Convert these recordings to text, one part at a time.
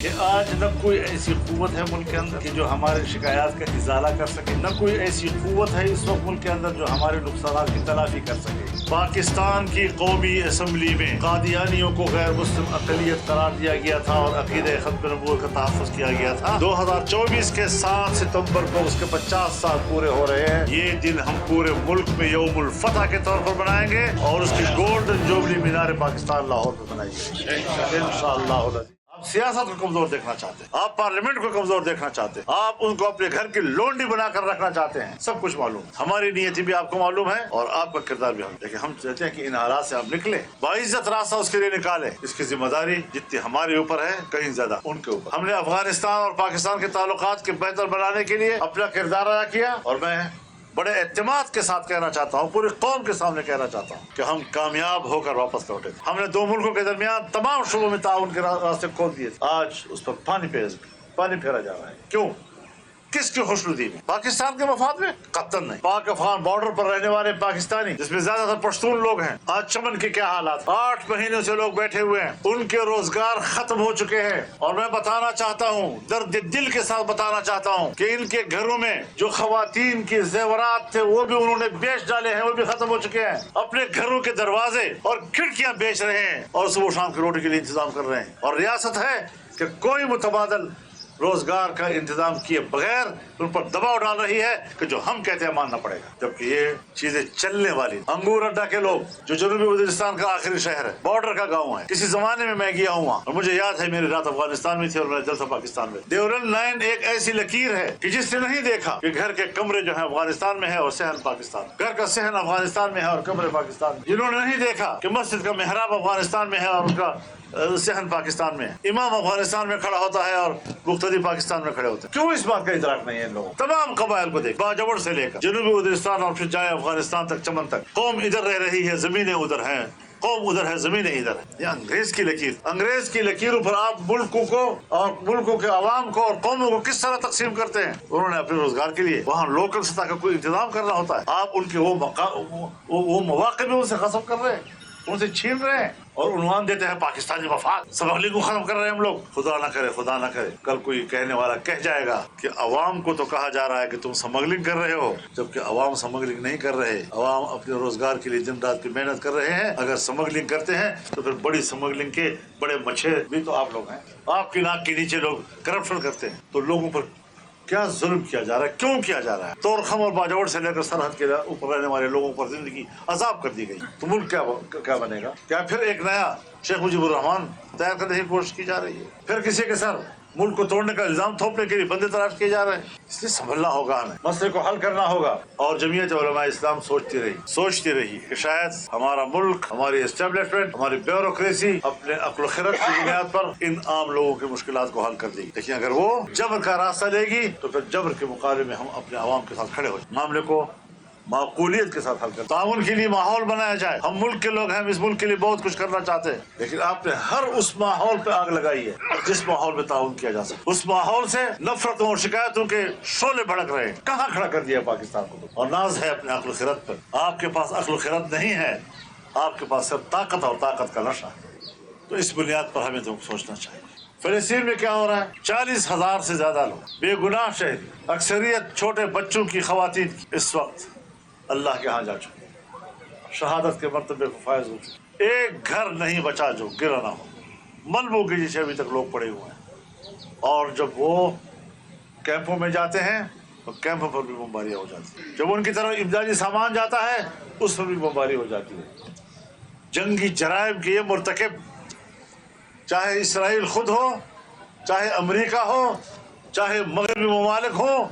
کہ آج نہ کوئی ایسی قوت ہے ملک کے اندر کہ جو ہمارے شکایات کا ازالہ کر سکے، نہ کوئی ایسی قوت ہے اس وقت ملک کے اندر جو ہمارے نقصانات کی تلافی کر سکے۔ پاکستان کی قومی اسمبلی میں قادیانیوں کو غیر مسلم اقلیت قرار دیا گیا تھا اور عقیدہ ختم نبوت کا تحفظ کیا گیا تھا۔ 2024 کے 7 ستمبر کو اس کے 50 سال پورے ہو رہے ہیں۔ یہ دن ہم پورے ملک میں یوم الفتح کے طور پر منائیں گے اور اس کی گولڈن جوبلی مینار پاکستان لاہور میں منائی جائے گی انشاءاللہ۔ آپ سیاست کو کمزور دیکھنا چاہتے ہیں، آپ پارلیمنٹ کو کمزور دیکھنا چاہتے ہیں، آپ ان کو اپنے گھر کی لونڈی بنا کر رکھنا چاہتے ہیں، سب کچھ معلوم ہے۔ ہماری نیتی بھی آپ کو معلوم ہے اور آپ کا کردار بھی لیکن ہم چاہتے ہیں کہ ان حالات سے آپ نکلیں، باعزت راستہ اس کے لیے نکالیں۔ اس کی ذمہ داری جتنی ہمارے اوپر ہے کہیں زیادہ ان کے اوپر۔ ہم نے افغانستان اور پاکستان کے تعلقات کے بہتر بنانے کے لیے اپنا کردار ادا کیا اور میں بڑے اعتماد کے ساتھ کہنا چاہتا ہوں، پوری قوم کے سامنے کہنا چاہتا ہوں کہ ہم کامیاب ہو کر واپس لوٹے۔ ہم نے دو ملکوں کے درمیان تمام شعبوں میں تعاون کے راستے کھول دیے۔ آج اس پر پانی پھیرا جا رہا ہے۔ کیوں؟ کس کی خوشنودی میں؟ پاکستان کے مفاد میں؟ قطعاً نہیں۔ پاک افغان بارڈر پر رہنے والے پاکستانی جس میں زیادہ تر پشتون لوگ ہیں، آج چمن کے کیا حالات، 8 مہینوں سے لوگ بیٹھے ہوئے ہیں، ان کے روزگار ختم ہو چکے ہیں۔ اور میں بتانا چاہتا ہوں، درد دل کے ساتھ بتانا چاہتا ہوں کہ ان کے گھروں میں جو خواتین کے زیورات تھے وہ بھی انہوں نے بیچ ڈالے ہیں، وہ بھی ختم ہو چکے ہیں۔ اپنے گھروں کے دروازے اور کھڑکیاں بیچ رہے ہیں اور صبح شام کی روٹی کے لیے انتظام کر رہے ہیں۔ اور ریاست ہے کہ کوئی متبادل روزگار کا انتظام کیے بغیر ان پر دباؤ ڈال رہی ہے کہ جو ہم کہتے ہیں ماننا پڑے گا، جبکہ یہ چیزیں چلنے والی۔ انگور اڈا کے لوگ جو جنوبی وزیرستان کا آخری شہر ہے، بارڈر کا گاؤں ہے، کسی زمانے میں میں گیا ہوں اور مجھے یاد ہے میری رات افغانستان میں تھی اور میں جلسہ پاکستان میں۔ دیورل لائن ایک ایسی لکیر ہے کہ جس نے نہیں دیکھا کہ گھر کے کمرے جو ہیں افغانستان میں ہے اور صحن پاکستان، گھر کا صحن افغانستان میں ہے اور کمرے پاکستان میں، جنہوں نے نہیں دیکھا کہ مسجد کا محراب افغانستان میں ہے اور ان کا صحن پاکستان میں ہے، امام افغانستان میں کھڑا ہوتا ہے اور مقتدی پاکستان میں کھڑے ہوتے ہیں۔ کیوں اس بات کا ادراک نہیں ہے ان لوگوں؟ تمام قبائل کو دیکھ، باجوڑ سے لے کر جنوبی وزیرستان اور پھر جائے افغانستان تک، چمن تک، قوم ادھر رہ رہی ہے، زمینیں ادھر ہیں، قوم ادھر ہے، زمینیں ادھر ہے۔ یہ انگریز کی لکیر، انگریز کی لکیروں پر آپ ملکوں کو اور ملکوں کے عوام کو اور قوموں کو کس طرح تقسیم کرتے ہیں؟ انہوں نے اپنے روزگار کے لیے وہاں لوکل سطح کا کوئی انتظام کرنا ہوتا ہے، آپ ان کے وہ مواقع بھی ان سے غصب کر رہے ہیں، ان سے چھین رہے ہیں اور عنوان دیتے ہیں پاکستانی مفاد، اسمگلنگ کو ختم کر رہے ہیں ہم لوگ۔ خدا نہ کرے کل کوئی کہنے والا کہہ جائے گا کہ عوام کو تو کہا جا رہا ہے کہ تم اسمگلنگ کر رہے ہو، جبکہ عوام اسمگلنگ نہیں کر رہے، عوام اپنے روزگار کے لیے دن رات کی محنت کر رہے ہیں۔ اگر اسمگلنگ کرتے ہیں تو پھر بڑی اسمگلنگ کے بڑے مچھر بھی تو آپ لوگ ہیں، آپ کی ناک کے نیچے لوگ کرپشن کرتے ہیں۔ تو لوگوں پر کیا ظلم کیا جا رہا ہے، کیوں کیا جا رہا ہے؟ تورخم اور باجوڑ سے لے کر سرحد کے اوپر رہنے والے لوگوں پر زندگی عذاب کر دی گئی، تو ملک کیا بنے گا؟ کیا پھر ایک نیا شیخ مجیب الرحمان تیار کرنے کی کوشش کی جا رہی ہے؟ پھر کسی کے سر ملک کو توڑنے کا الزام تھوپنے کے لیے بندے تلاش کیے جا رہے ہیں؟ اس لیے سنبھلنا ہوگا، ہمیں مسئلے کو حل کرنا ہوگا۔ اور جمعیت علماء اسلام سوچتی رہی کہ شاید ہمارا ملک، ہماری اسٹیبلشمنٹ، ہماری بیوروکریسی اپنے عقل و خرد کی بنیاد پر ان عام لوگوں کی مشکلات کو حل کر دے گی، لیکن اگر وہ جبر کا راستہ لے گی تو پھر جبر کے مقابلے میں ہم اپنے عوام کے ساتھ کھڑے ہو جائیں، معاملے کو معقولیت کے ساتھ حل کریں، تعاون کے لیے ماحول بنایا جائے۔ ہم ملک کے لوگ ہیں، ہم اس ملک کے لیے بہت کچھ کرنا چاہتے ہیں، لیکن آپ نے ہر اس ماحول پہ آگ لگائی ہے جس ماحول میں تعاون کیا جا سکے۔ اس ماحول سے نفرتوں اور شکایتوں کے شعلے بھڑک رہے ہیں۔ کہاں کھڑا کر دیا پاکستان کو؟ اور ناز ہے اپنے عقل و خرد پر۔ آپ کے پاس عقل و خرد نہیں ہے، آپ کے پاس صرف طاقت اور طاقت کا نشہ ہے۔ تو اس بنیاد پر ہمیں تو سوچنا چاہیے۔ فلسطین میں کیا ہو رہا ہے؟ 40,000 سے زیادہ لوگ بے گناہ شہید، اکثریت چھوٹے بچوں کی، خواتین کی، اس وقت اللہ کے ہاں جا چکے، شہادت کے مرتبے کو فائز ہو چکے۔ ایک گھر نہیں بچا جو گرا نہ ہو، ملبوں کے نیچے ابھی تک لوگ پڑے ہوئے ہیں۔ اور جب وہ کیمپوں میں جاتے ہیں تو کیمپوں پر بھی بمباریاں ہو جاتی ہیں، جب ان کی طرف امدادی سامان جاتا ہے اس پر بھی بمباری ہو جاتی ہے۔ جنگی جرائم کے یہ مرتکب، چاہے اسرائیل خود ہو، چاہے امریکہ ہو، چاہے مغربی ممالک ہو،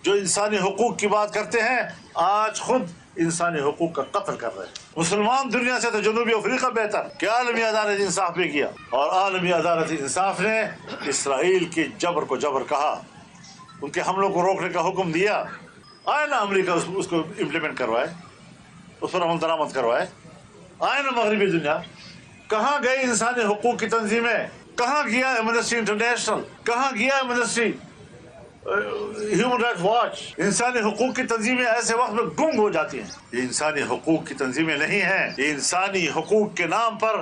جو انسانی حقوق کی بات کرتے ہیں، آج خود انسانی حقوق کا قتل کر رہے ہیں۔ مسلمان دنیا سے تو جنوبی افریقہ بہتر کہ عالمی عدالت انصاف بھی کیا، اور عالمی عدالت انصاف نے اسرائیل کے جبر کو جبر کہا، ان کے حملوں کو روکنے کا حکم دیا۔ آئے نا امریکہ اس کو امپلیمنٹ کروائے، اس پر عمل درآمد کروائے۔ آئے نا مغربی دنیا، کہاں گئی انسانی حقوق کی تنظیمیں؟ کہاں گیا ایمنسٹی انٹرنیشنل؟ کہاں گیا ایمنسٹی ہیومن رائٹ واچ؟ انسانی حقوق کی تنظیمیں ایسے وقت میں گم ہو جاتی ہیں۔ یہ انسانی حقوق کی تنظیمیں نہیں ہیں، یہ انسانی حقوق کے نام پر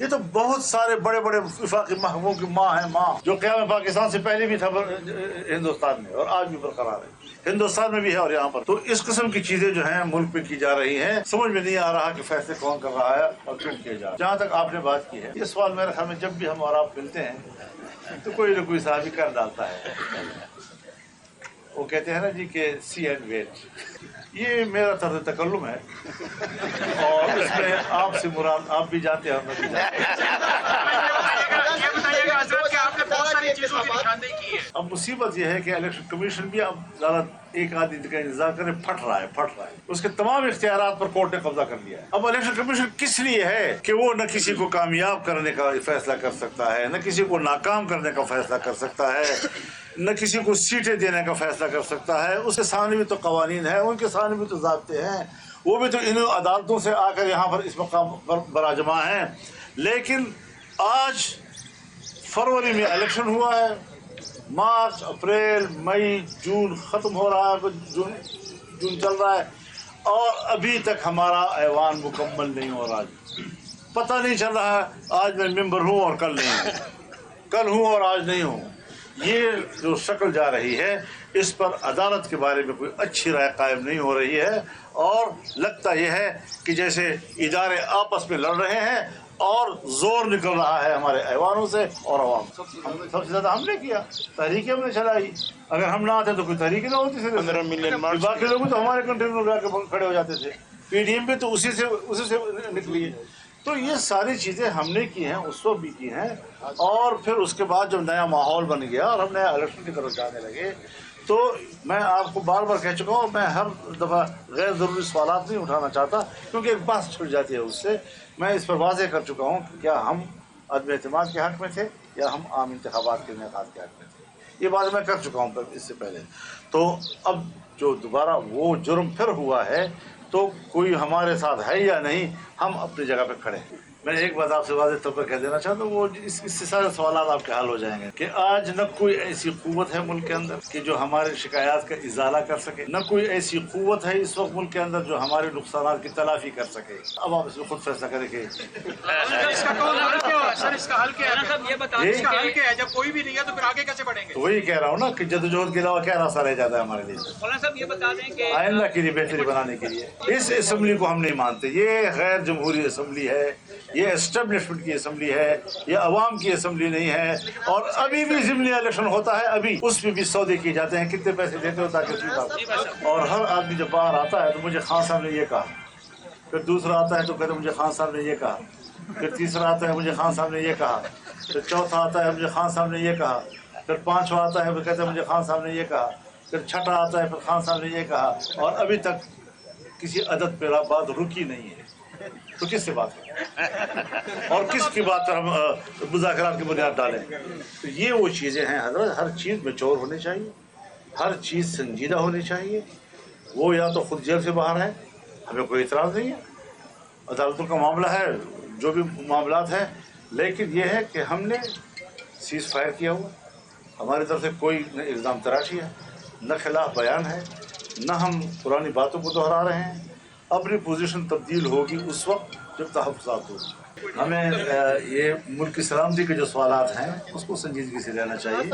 یہ تو بہت سارے بڑے بڑے وفاقی محکموں کی ماں ہے، ماں جو قیام پاکستان سے پہلے بھی تھا ہندوستان میں اور آج بھی برقرار ہے، ہندوستان میں بھی ہے اور یہاں پر۔ تو اس قسم کی چیزیں جو ہیں ملک پہ کی جا رہی ہیں، سمجھ میں نہیں آ رہا کہ فیصلے کون کر رہا ہے اور کیوں کیے جا رہا ہے۔ جہاں تک آپ نے بات کی ہے، یہ سوال میرے خیال میں جب بھی ہم اور آپ ملتے ہیں تو کوئی نہ کوئی صحافی کر ڈالتا ہے، وہ کہتے ہیں نا جی کہ سی اینڈ ویٹ۔ یہ میرا طرز تکلم ہے اور اس میں آپ سے مراد آپ بھی جانتے ہیں، ہم بھی جانتے ہیں۔ اب مصیبت یہ ہے کہ الیکشن کمیشن بھی اب زیادہ ایک آدمی کا انتظار کرے، پھٹ رہا ہے۔ اس کے تمام اختیارات پر کورٹ نے قبضہ کر لیا ہے۔ اب الیکشن کمیشن کس لیے ہے کہ وہ نہ کسی کو کامیاب کرنے کا فیصلہ کر سکتا ہے، نہ کسی کو ناکام کرنے کا فیصلہ کر سکتا ہے، نہ کسی کو سیٹیں دینے کا فیصلہ کر سکتا ہے۔ اس کے سامنے بھی تو قوانین ہیں، ان کے سامنے بھی تو ضابطے ہیں، وہ بھی تو ان عدالتوں سے آ کر یہاں پر اس مقام پر براجماع ہیں۔ لیکن آج فروری میں الیکشن ہوا ہے، مارچ، اپریل، مئی، جون ختم ہو رہا ہے، جون چل رہا ہے اور ابھی تک ہمارا ایوان مکمل نہیں ہو رہا۔ پتہ نہیں چل رہا آج میں ممبر ہوں اور کل نہیں ہوں، کل ہوں اور آج نہیں ہوں۔ یہ جو شکل جا رہی ہے اس پر عدالت کے بارے میں کوئی اچھی رائے قائم نہیں ہو رہی ہے اور لگتا یہ ہے کہ جیسے ادارے آپس میں لڑ رہے ہیں اور زور نکل رہا ہے ہمارے ایوانوں سے اور عوام سے۔ سب سے زیادہ ہم نے کیا، تحریکیں ہم نے چلائی، اگر ہم نہ آتے تو کوئی تحریک نہ ہوتی۔ 15 ملین باقی لوگ تو ہمارے کنٹری میں جا کے کھڑے ہو جاتے تھے، پی ڈی ایم بھی تو اسی سے نکلی ہے۔ تو یہ ساری چیزیں ہم نے کی ہیں، اس وقت بھی کی ہیں، اور پھر اس کے بعد جب نیا ماحول بن گیا اور ہم نیا الیکشن کی طرف جانے لگے تو میں آپ کو بار بار کہہ چکا ہوں، میں ہر دفعہ غیر ضروری سوالات نہیں اٹھانا چاہتا کیونکہ ایک بات چھٹ جاتی ہے اس سے۔ میں اس پر واضح کر چکا ہوں کہ کیا ہم عدم اعتماد کے حق میں تھے یا ہم عام انتخابات کے انعقاد کے حق میں تھے، یہ بات میں کر چکا ہوں اس سے پہلے۔ تو اب جو دوبارہ وہ جرم پھر ہوا ہے تو کوئی ہمارے ساتھ ہے یا نہیں، ہم اپنی جگہ پہ کھڑے ہیں۔ میں ایک بات آپ سے واضح طور پر کہہ دینا چاہتا ہوں، وہ اس سے سارے سوالات آپ کے حل ہو جائیں گے کہ آج نہ کوئی ایسی قوت ہے ملک کے اندر کہ جو ہمارے شکایات کا ازالہ کر سکے، نہ کوئی ایسی قوت ہے اس وقت ملک کے اندر جو ہمارے نقصانات کی تلافی کر سکے۔ اب آپ اس میں خود فیصلہ کریں کہ اس کا حل کیا ہے؟ جب کوئی بھی نہیں ہے تو پھر آگے کیسے بڑھیں گے؟ تو وہی کہہ رہا ہوں نا کہ جدوجہد کے علاوہ کیا راستہ رہ جاتا ہے ہمارے لیے؟ مولانا صاحب یہ بتا دیں کہ آئندہ کے لیے بہتری بنانے کے لیے اس اسمبلی کو ہم نہیں مانتے۔ یہ غیر جمہوری اسمبلی ہے، یہ اسٹیبلشمنٹ کی اسمبلی ہے، یہ عوام کی اسمبلی نہیں ہے، اور ابھی بھی ضمنی الیکشن ہوتا ہے، ابھی اس میں بھی سودے کیے جاتے ہیں، کتنے پیسے دیتے ہو تاکہ جیت آؤ۔ اور ہر آدمی جب باہر آتا ہے تو مجھے خان صاحب نے یہ کہا، پھر دوسرا آتا ہے تو کہتے مجھے خان صاحب نے یہ کہا، پھر تیسرا آتا ہے مجھے خان صاحب نے یہ کہا، پھر چوتھا آتا ہے مجھے خان صاحب نے یہ کہا، پھر پانچواں آتا ہے وہ کہتے ہیں مجھے خان صاحب نے یہ کہا، پھر چھٹا آتا ہے پھر خان صاحب نے یہ کہا، اور ابھی تک کسی عدد پہ بات رکی نہیں ہے۔ تو کس سے بات کریں اور کس کی بات پر ہم مذاکرات کی بنیاد ڈالیں؟ تو یہ وہ چیزیں ہیں حضرت، ہر چیز میچور ہونی چاہیے، ہر چیز سنجیدہ ہونی چاہیے۔ وہ یا تو خود جیل سے باہر ہے، ہمیں کوئی اعتراض نہیں ہے، عدالتوں کا معاملہ ہے، جو بھی معاملات ہیں، لیکن یہ ہے کہ ہم نے سیز فائر کیا ہوا، ہماری طرف سے کوئی نہ الزام تراشی ہے، نہ خلاف بیان ہے، نہ ہم پرانی باتوں کو دہرا رہے ہیں۔ اپنی پوزیشن تبدیل ہوگی اس وقت جب تحفظات ہوگی۔ ہمیں یہ ملک کی سلامتی کے جو سوالات ہیں اس کو سنجیدگی سے لینا چاہیے،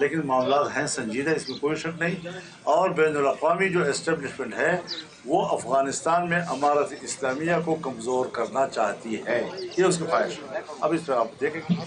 لیکن معاملات ہیں سنجیدہ، اس میں کوئی شک نہیں۔ اور بین الاقوامی جو اسٹیبلشمنٹ ہے وہ افغانستان میں امارت اسلامیہ کو کمزور کرنا چاہتی ہے، یہ اس کی خواہش ہے۔ اب اس پہ آپ دیکھیں گے۔